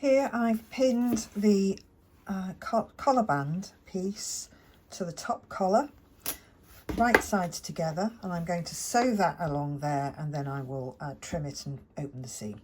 Here I've pinned the collar band piece to the top collar, right sides together, and I'm going to sew that along there, and then I will trim it and open the seam.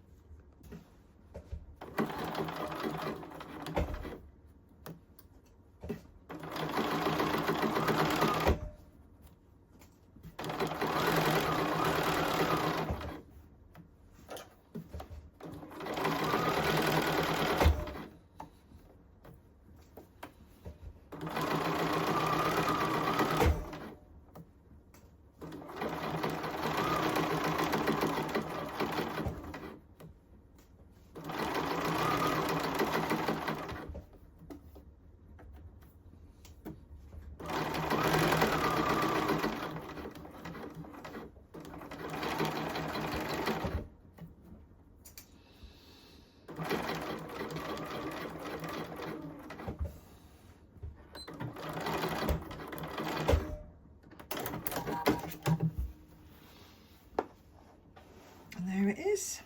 There it is,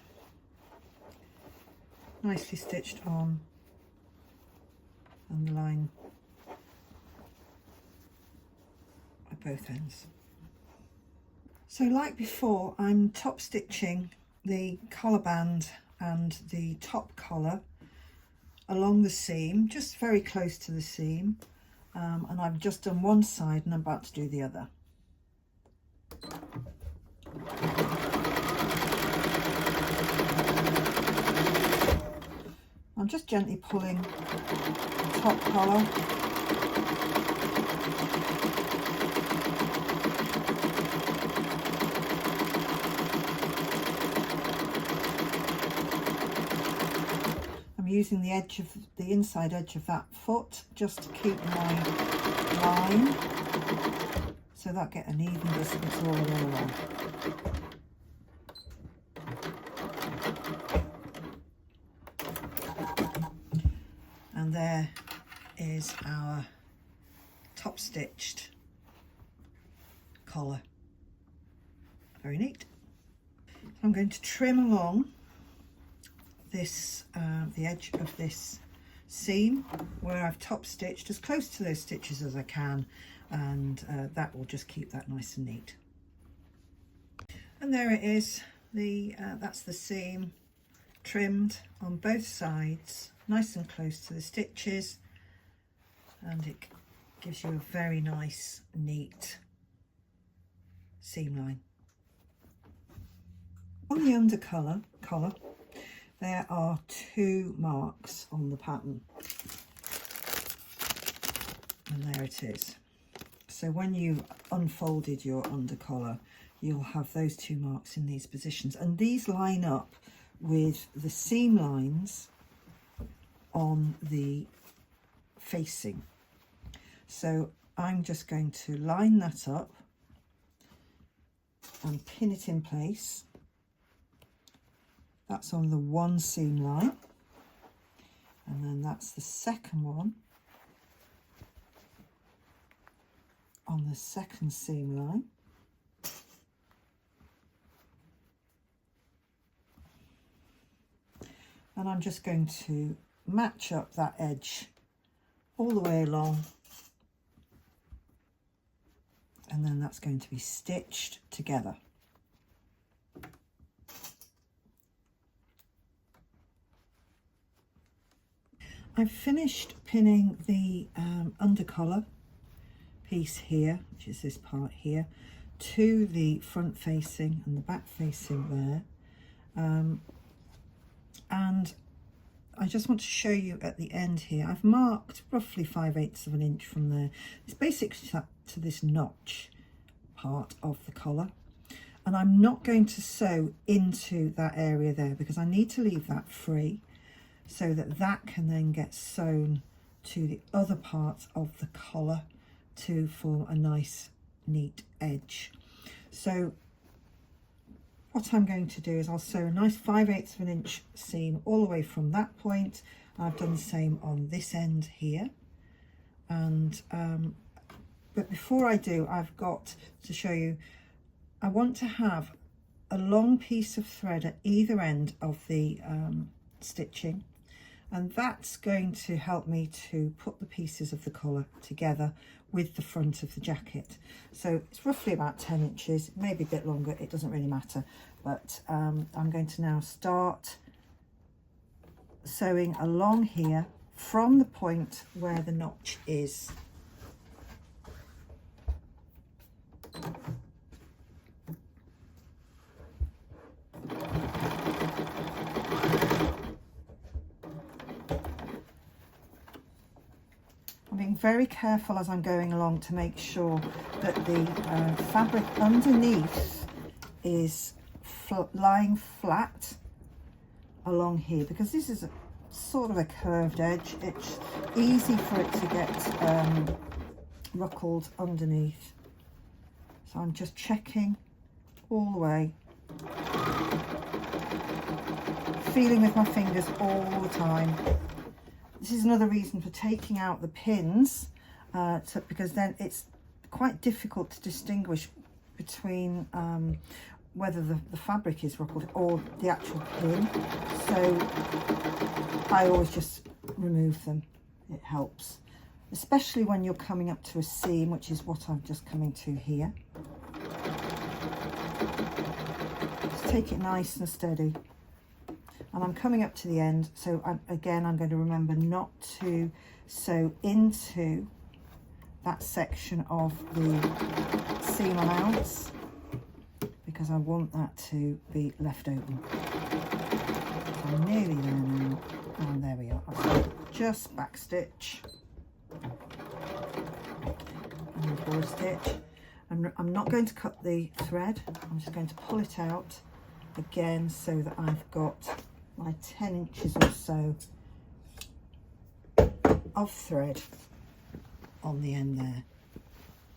nicely stitched on and the line at both ends. So like before, I'm top stitching the collar band and the top collar along the seam, just very close to the seam, and I've just done one side and I'm about to do the other. I'm just gently pulling the top collar. I'm using the edge of the inside edge of that foot just to keep my line, so that I get an even distance all the way along. And there is our top stitched collar. Very neat. So I'm going to trim along this, the edge of this seam where I've top stitched as close to those stitches as I can, and that will just keep that nice and neat. And there it is, that's the seam trimmed on both sides, nice and close to the stitches, and it gives you a very nice neat seam line. On the under collar, there are 2 marks on the pattern, and there it is. So when you unfolded your under collar, you'll have those 2 marks in these positions, and these line up with the seam lines on the facing. So I'm just going to line that up and pin it in place. That's on the one seam line, and then that's the second one on the second seam line. And I'm just going to match up that edge all the way along, and then that's going to be stitched together. I've finished pinning the under collar piece here, which is this part here, to the front facing and the back facing there. And I just want to show you at the end here, I've marked roughly 5/8 of an inch from there. It's basically to this notch part of the collar, and I'm not going to sew into that area there because I need to leave that free so that that can then get sewn to the other part of the collar to form a nice neat edge. So what I'm going to do is I'll sew a nice 5/8 of an inch seam all the way from that point. I've done the same on this end here, and but before I do, I've got to show you, I want to have a long piece of thread at either end of the stitching, and that's going to help me to put the pieces of the collar together with the front of the jacket. So it's roughly about 10 inches, maybe a bit longer, it doesn't really matter, but I'm going to now start sewing along here from the point where the notch is. I'm being very careful as I'm going along to make sure that the fabric underneath is lying flat along here, because this is a sort of a curved edge. It's easy for it to get ruckled underneath. So I'm just checking all the way, feeling with my fingers all the time. This is another reason for taking out the pins, because then it's quite difficult to distinguish between whether the fabric is ruckled or the actual pin. So I always just remove them. It helps, especially when you're coming up to a seam, which is what I'm just coming to here. Just take it nice and steady. And I'm coming up to the end, so again I'm going to remember not to sew into that section of the seam allowance, because I want that to be left open. So I'm nearly there now, and there we are. I'll just back stitch and forward stitch. I'm not going to cut the thread, I'm just going to pull it out again so that I've got my 10 inches or so of thread on the end there,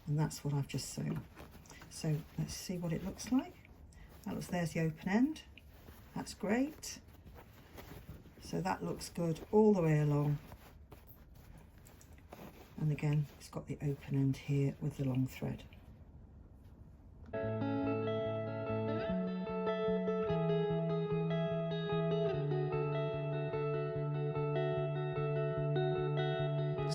and that's what I've just sewn. So let's see what it looks like. There's the open end, that's great. So that looks good all the way along, and again it's got the open end here with the long thread.